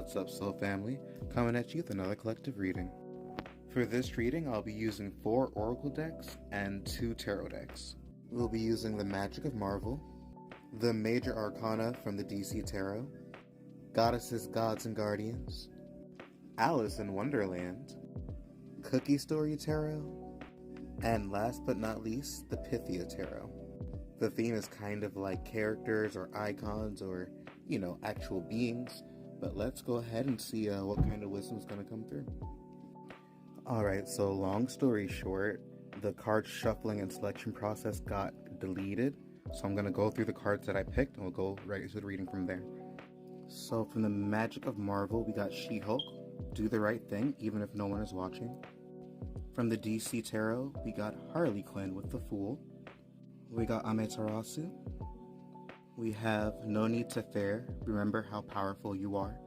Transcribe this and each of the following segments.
What's up, Soul Family? Coming at you with another collective reading. For this reading, I'll be using 4 Oracle decks and 2 Tarot decks. We'll be using the Magic of Marvel, the Major Arcana from the DC Tarot, Goddesses, Gods, and Guardians, Alice in Wonderland, Cookie Story Tarot, and last but not least, the Pythia Tarot. The theme is kind of like characters or icons or, actual beings, but let's go ahead and see what kind of wisdom is going to come through. Alright, so long story short, the card shuffling and selection process got deleted, so I'm going to go through the cards that I picked and we'll go right into the reading from there. So from the Magic of Marvel, we got She-Hulk, do the right thing even if no one is watching. From the DC Tarot, we got Harley Quinn with the Fool. We got Amaterasu. We have No Need to Fear, remember how powerful you are.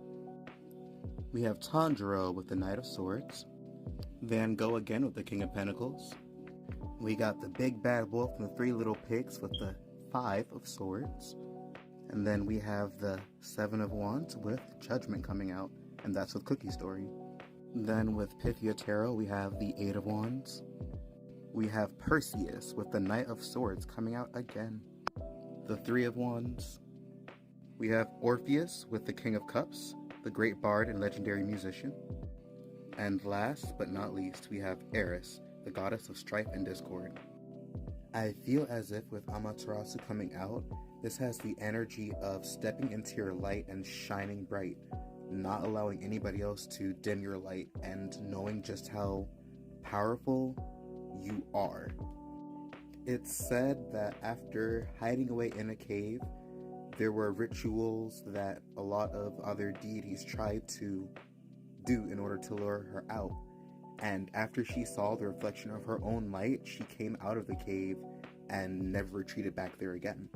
We have Tanjiro with the Knight of Swords. Van Gogh again with the King of Pentacles. We got the Big Bad Wolf and the 3 Little Pigs with the 5 of Swords. And then we have the 7 of Wands with Judgment coming out, and that's with Cookie Story. Then with Pythia Tarot, we have the 8 of Wands. We have Perseus with the Knight of Swords coming out again. The 3 of Wands. We have Orpheus with the King of Cups, the great bard and legendary musician. And last but not least, we have Eris, the goddess of strife and discord. I feel as if with Amaterasu coming out, this has the energy of stepping into your light and shining bright, not allowing anybody else to dim your light, and knowing just how powerful you are. It's said that after hiding away in a cave, there were rituals that a lot of other deities tried to do in order to lure her out. And after she saw the reflection of her own light, she came out of the cave and never retreated back there again.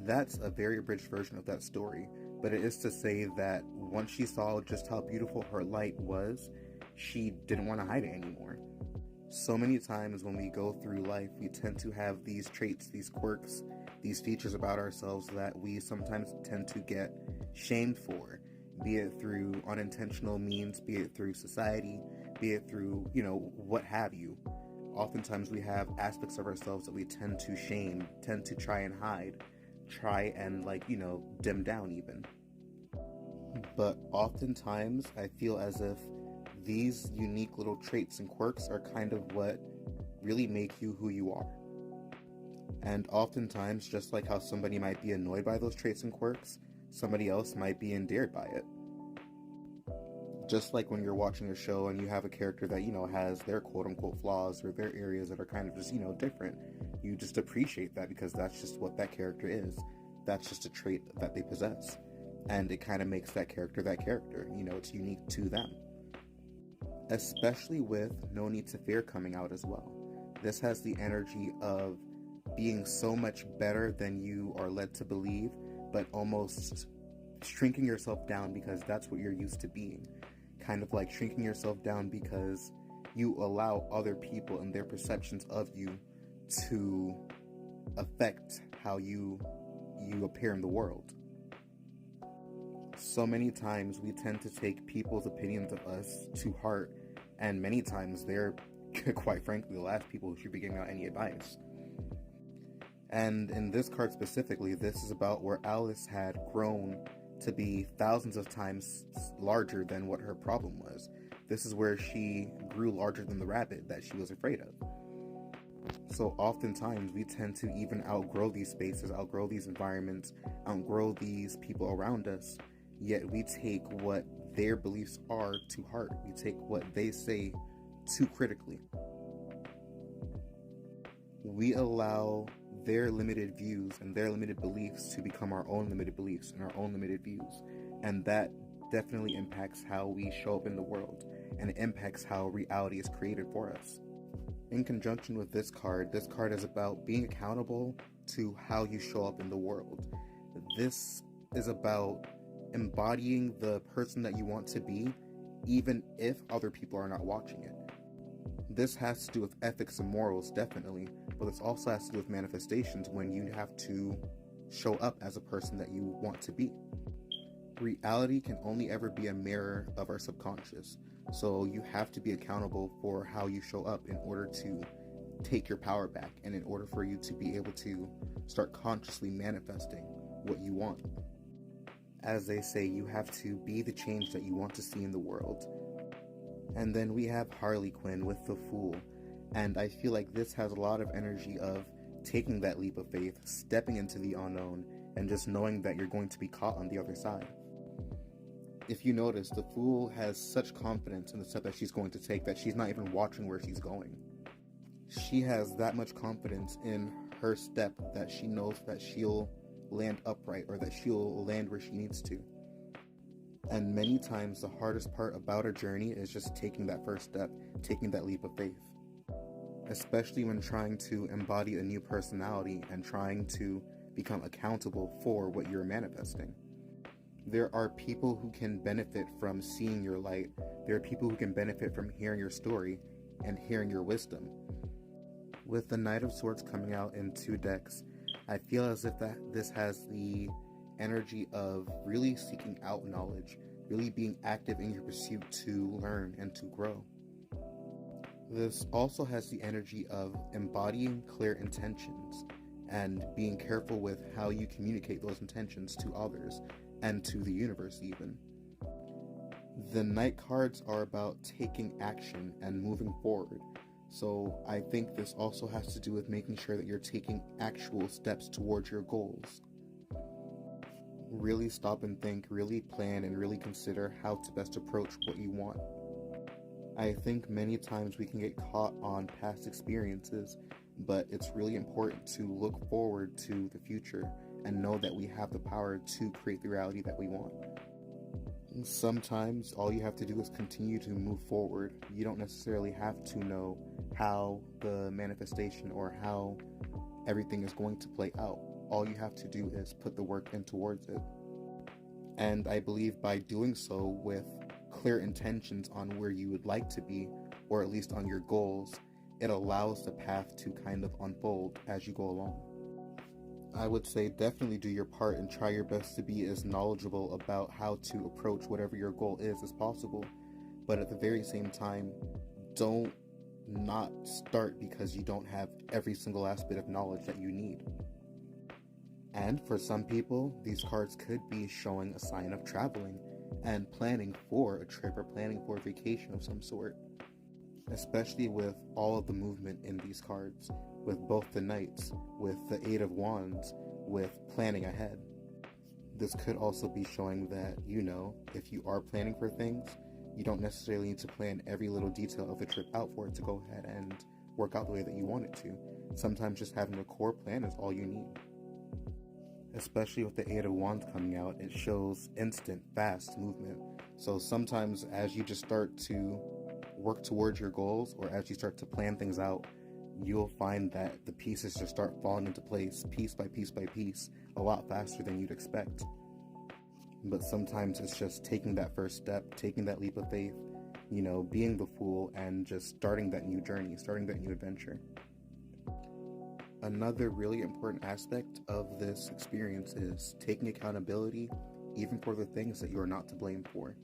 That's a very abridged version of that story, but it is to say that once she saw just how beautiful her light was, she didn't want to hide it anymore. So many times when we go through life, we tend to have these traits, these quirks, these features about ourselves that we sometimes tend to get shamed for, be it through unintentional means, be it through society, be it through, what have you. Oftentimes we have aspects of ourselves that we tend to shame, tend to try and hide, try and dim down even. But oftentimes I feel as if these unique little traits and quirks are kind of what really make you who you are. And oftentimes, just like how somebody might be annoyed by those traits and quirks, somebody else might be endeared by it. Just like when you're watching a show and you have a character that, has their quote-unquote flaws or their areas that are kind of just, different. You just appreciate that because that's just what that character is. That's just a trait that they possess. And it kind of makes that character. It's unique to them. Especially with No Need to Fear coming out as well. This has the energy of being so much better than you are led to believe, but almost shrinking yourself down because that's what you're used to being. Kind of like shrinking yourself down because you allow other people and their perceptions of you to affect how you appear in the world. So many times we tend to take people's opinions of us to heart, and many times they're, quite frankly, the last people who should be giving out any advice. And in this card specifically, this is about where Alice had grown to be thousands of times larger than what her problem was. This is where she grew larger than the rabbit that she was afraid of. So oftentimes we tend to even outgrow these spaces, outgrow these environments, outgrow these people around us, yet we take what their beliefs are to heart. We take what they say too critically. We allow their limited views and their limited beliefs to become our own limited beliefs and our own limited views. And that definitely impacts how we show up in the world, and it impacts how reality is created for us. In conjunction with this card is about being accountable to how you show up in the world. This is about embodying the person that you want to be, even if other people are not watching it. This has to do with ethics and morals, definitely, but this also has to do with manifestations when you have to show up as a person that you want to be. Reality can only ever be a mirror of our subconscious. So you have to be accountable for how you show up in order to take your power back, and in order for you to be able to start consciously manifesting what you want. As they say, you have to be the change that you want to see in the world. And then we have Harley Quinn with the Fool, and I feel like this has a lot of energy of taking that leap of faith, stepping into the unknown, and just knowing that you're going to be caught on the other side. If you notice, the Fool has such confidence in the step that she's going to take that she's not even watching where she's going. She has that much confidence in her step that she knows that she'll land upright, or that she'll land where she needs to. And many times the hardest part about a journey is just taking that first step, taking that leap of faith. Especially when trying to embody a new personality and trying to become accountable for what you're manifesting. There are people who can benefit from seeing your light. There are people who can benefit from hearing your story and hearing your wisdom. With the Knight of Swords coming out in 2 decks, I feel as if this has the energy of really seeking out knowledge, really being active in your pursuit to learn and to grow. This also has the energy of embodying clear intentions and being careful with how you communicate those intentions to others and to the universe even. The Knight cards are about taking action and moving forward. So I think this also has to do with making sure that you're taking actual steps towards your goals. Really stop and think, really plan, and really consider how to best approach what you want. I think many times we can get caught on past experiences, but it's really important to look forward to the future and know that we have the power to create the reality that we want. Sometimes all you have to do is continue to move forward. You don't necessarily have to know how the manifestation or how everything is going to play out. All you have to do is put the work in towards it. And I believe by doing so with clear intentions on where you would like to be, or at least on your goals, it allows the path to kind of unfold as you go along. I would say definitely do your part and try your best to be as knowledgeable about how to approach whatever your goal is as possible. But at the very same time, don't not start because you don't have every single aspect of knowledge that you need. And for some people, these cards could be showing a sign of traveling and planning for a trip or planning for a vacation of some sort. Especially with all of the movement in these cards, with both the Knights, with the 8 of Wands, with planning ahead. This could also be showing that, if you are planning for things, you don't necessarily need to plan every little detail of the trip out for it to go ahead and work out the way that you want it to. Sometimes just having a core plan is all you need. Especially with the 8 of Wands coming out, it shows instant, fast movement. So sometimes as you just start to work towards your goals, or as you start to plan things out, you'll find that the pieces just start falling into place piece by piece by piece a lot faster than you'd expect. But sometimes it's just taking that first step, taking that leap of faith, being the Fool, and just starting that new journey, starting that new adventure. Another really important aspect of this experience is taking accountability even for the things that you are not to blame for.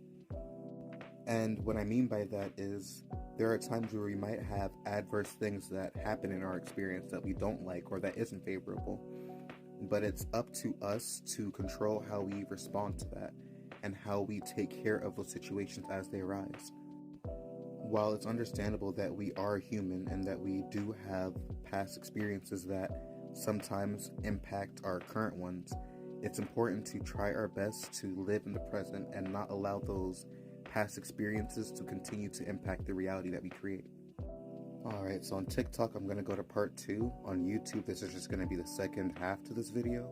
And what I mean by that is there are times where we might have adverse things that happen in our experience that we don't like or that isn't favorable. But it's up to us to control how we respond to that and how we take care of those situations as they arise. While it's understandable that we are human and that we do have past experiences that sometimes impact our current ones, it's important to try our best to live in the present and not allow those past experiences to continue to impact the reality that we create. Alright, so on TikTok I'm going to go to part 2. On YouTube this is just going to be the second half to this video,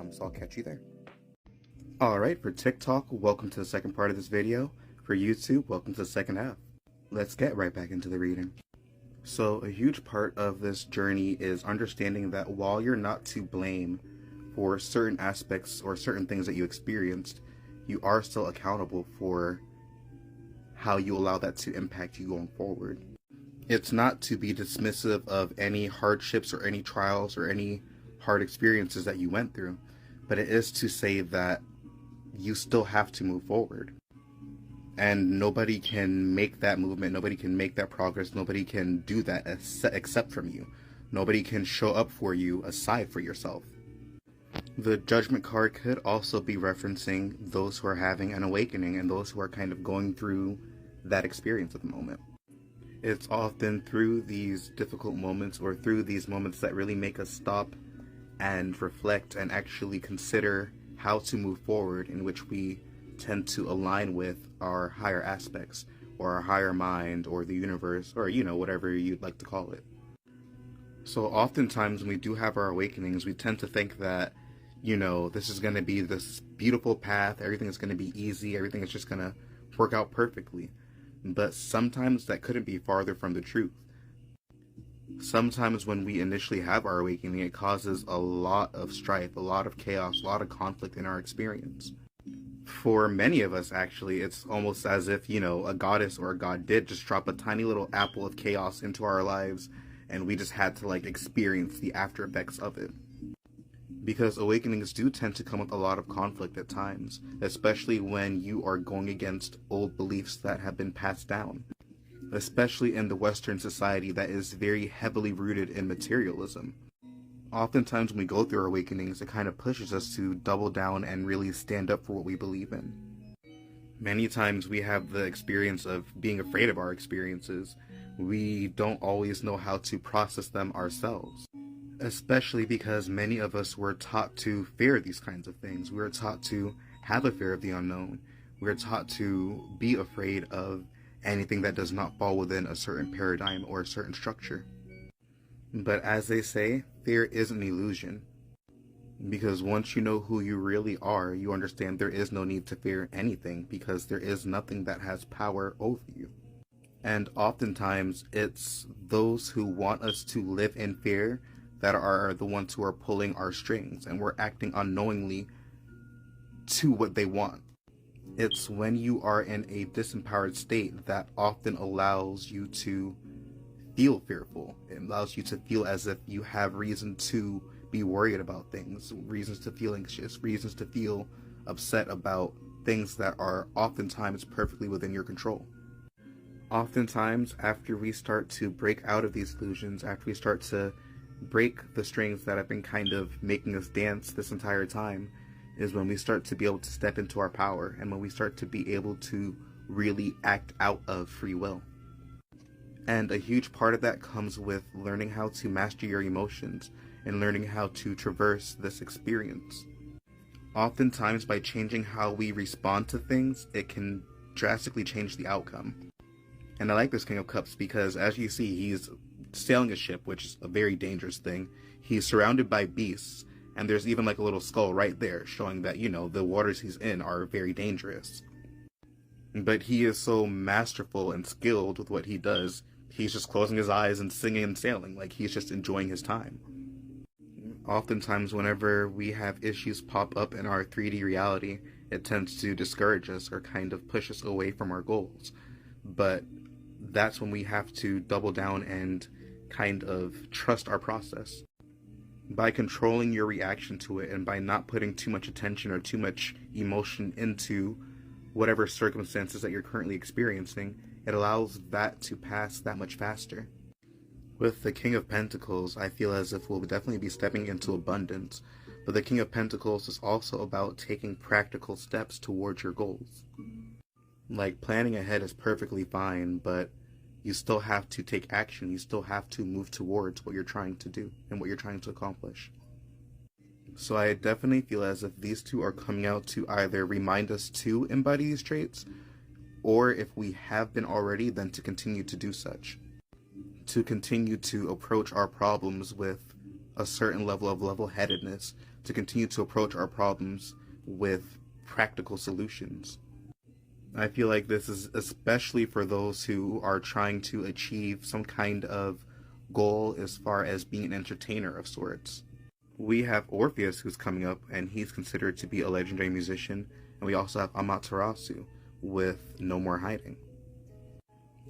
so I'll catch you there. Alright, for TikTok, welcome to the second part of this video. For YouTube, welcome to the second half. Let's get right back into the reading. So a huge part of this journey is understanding that while you're not to blame for certain aspects or certain things that you experienced, you are still accountable for how you allow that to impact you going forward. It's not to be dismissive of any hardships or any trials or any hard experiences that you went through, but it is to say that you still have to move forward. And nobody can make that movement, nobody can make that progress, nobody can do that except from you. Nobody can show up for you aside for yourself. The Judgment card could also be referencing those who are having an awakening and those who are kind of going through that experience at the moment. It's often through these difficult moments or through these moments that really make us stop and reflect and actually consider how to move forward, in which we tend to align with our higher aspects or our higher mind or the universe or, whatever you'd like to call it. So oftentimes when we do have our awakenings, we tend to think that, this is going to be this beautiful path, everything is going to be easy, everything is just going to work out perfectly. But sometimes that couldn't be farther from the truth. Sometimes when we initially have our awakening, it causes a lot of strife, a lot of chaos, a lot of conflict in our experience. For many of us, actually, it's almost as if, a goddess or a god did just drop a tiny little apple of chaos into our lives, and we just had to, experience the after effects of it. Because awakenings do tend to come with a lot of conflict at times, especially when you are going against old beliefs that have been passed down. Especially in the Western society that is very heavily rooted in materialism. Oftentimes when we go through our awakenings, it kind of pushes us to double down and really stand up for what we believe in. Many times we have the experience of being afraid of our experiences. We don't always know how to process them ourselves. Especially because many of us were taught to fear these kinds of things. We were taught to have a fear of the unknown. We were taught to be afraid of anything that does not fall within a certain paradigm or a certain structure. But as they say, fear is an illusion. Because once you know who you really are, you understand there is no need to fear anything, because there is nothing that has power over you. And oftentimes it's those who want us to live in fear that are the ones who are pulling our strings, and we're acting unknowingly to what they want. It's when you are in a disempowered state that often allows you to feel fearful. It allows you to feel as if you have reason to be worried about things, reasons to feel anxious, reasons to feel upset about things that are oftentimes perfectly within your control. Oftentimes, after we start to break out of these illusions, after we start to break the strings that have been kind of making us dance this entire time, is when we start to be able to step into our power, and when we start to be able to really act out of free will. And a huge part of that comes with learning how to master your emotions and learning how to traverse this experience. Oftentimes, by changing how we respond to things, it can drastically change the outcome. And I like this King of Cups because, as you see, he's sailing a ship, which is a very dangerous thing. He's surrounded by beasts, and there's even a little skull right there showing that, the waters he's in are very dangerous. But he is so masterful and skilled with what he does, he's just closing his eyes and singing and sailing, he's just enjoying his time. Oftentimes, whenever we have issues pop up in our 3D reality, it tends to discourage us or kind of push us away from our goals. But that's when we have to double down and kind of trust our process. By controlling your reaction to it and by not putting too much attention or too much emotion into whatever circumstances that you're currently experiencing, it allows that to pass that much faster. With the King of Pentacles, I feel as if we'll definitely be stepping into abundance, but the King of Pentacles is also about taking practical steps towards your goals. Planning ahead is perfectly fine, but you still have to take action. You still have to move towards what you're trying to do and what you're trying to accomplish. So I definitely feel as if these two are coming out to either remind us to embody these traits, or if we have been already, then to continue to do such. To continue to approach our problems with a certain level of level-headedness, to continue to approach our problems with practical solutions. I feel like this is especially for those who are trying to achieve some kind of goal as far as being an entertainer of sorts. We have Orpheus, who's coming up, and he's considered to be a legendary musician, and we also have Amaterasu with No More Hiding.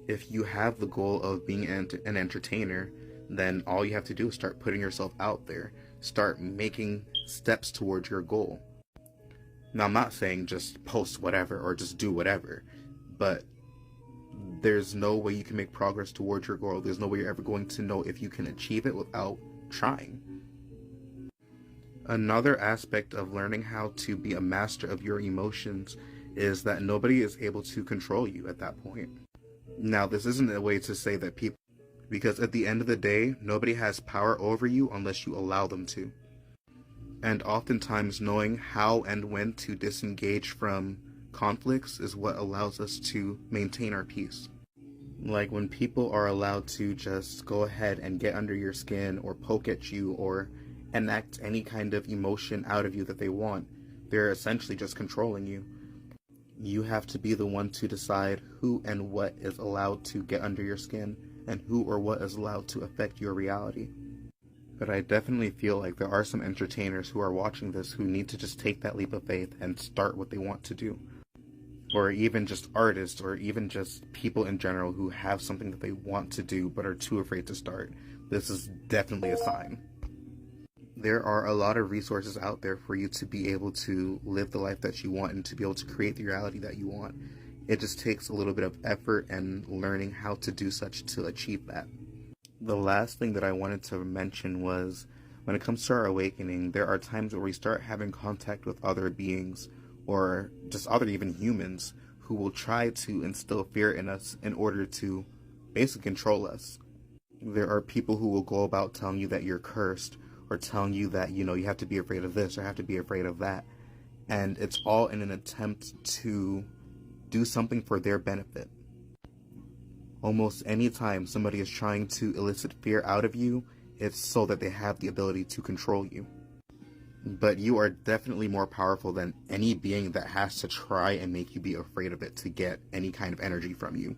If you have the goal of being an entertainer, then all you have to do is start putting yourself out there, start making steps towards your goal. Now, I'm not saying just post whatever or just do whatever, but there's no way you can make progress towards your goal. There's no way you're ever going to know if you can achieve it without trying. Another aspect of learning how to be a master of your emotions is that nobody is able to control you at that point. Now, this isn't a way to say that people, because at the end of the day, nobody has power over you unless you allow them to. And oftentimes knowing how and when to disengage from conflicts is what allows us to maintain our peace. Like when people are allowed to just go ahead and get under your skin or poke at you or enact any kind of emotion out of you that they want, they're essentially just controlling you. You have to be the one to decide who and what is allowed to get under your skin and who or what is allowed to affect your reality. But I definitely feel like there are some entertainers who are watching this who need to just take that leap of faith and start what they want to do. Or even just artists, or even just people in general who have something that they want to do but are too afraid to start. This is definitely a sign. There are a lot of resources out there for you to be able to live the life that you want and to be able to create the reality that you want. It just takes a little bit of effort and learning how to do such to achieve that. The last thing that I wanted to mention was, when it comes to our awakening, there are times where we start having contact with other beings, or just other even humans, who will try to instill fear in us in order to basically control us. There are people who will go about telling you that you're cursed, or telling you that, you have to be afraid of this or have to be afraid of that. And it's all in an attempt to do something for their benefit. Almost any time somebody is trying to elicit fear out of you, it's so that they have the ability to control you. But you are definitely more powerful than any being that has to try and make you be afraid of it to get any kind of energy from you.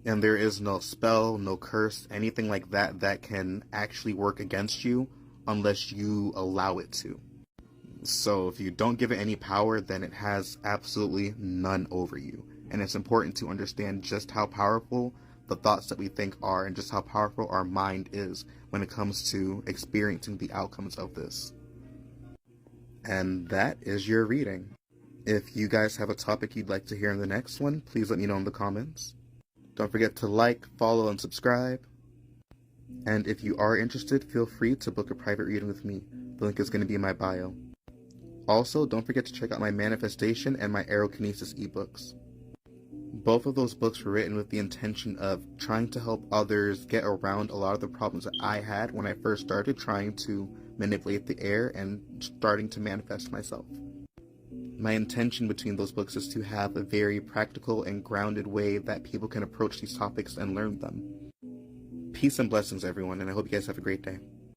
And there is no spell, no curse, anything like that that can actually work against you unless you allow it to. So if you don't give it any power, then it has absolutely none over you. And it's important to understand just how powerful the thoughts that we think are and just how powerful our mind is when it comes to experiencing the outcomes of this. And that is your reading. If you guys have a topic you'd like to hear in the next one, please let me know in the comments. Don't forget to like, follow, and subscribe. And if you are interested, feel free to book a private reading with me. The link is going to be in my bio. Also, don't forget to check out my manifestation and my aerokinesis ebooks. Both of those books were written with the intention of trying to help others get around a lot of the problems that I had when I first started trying to manipulate the air and starting to manifest myself. My intention between those books is to have a very practical and grounded way that people can approach these topics and learn them. Peace and blessings, everyone, and I hope you guys have a great day.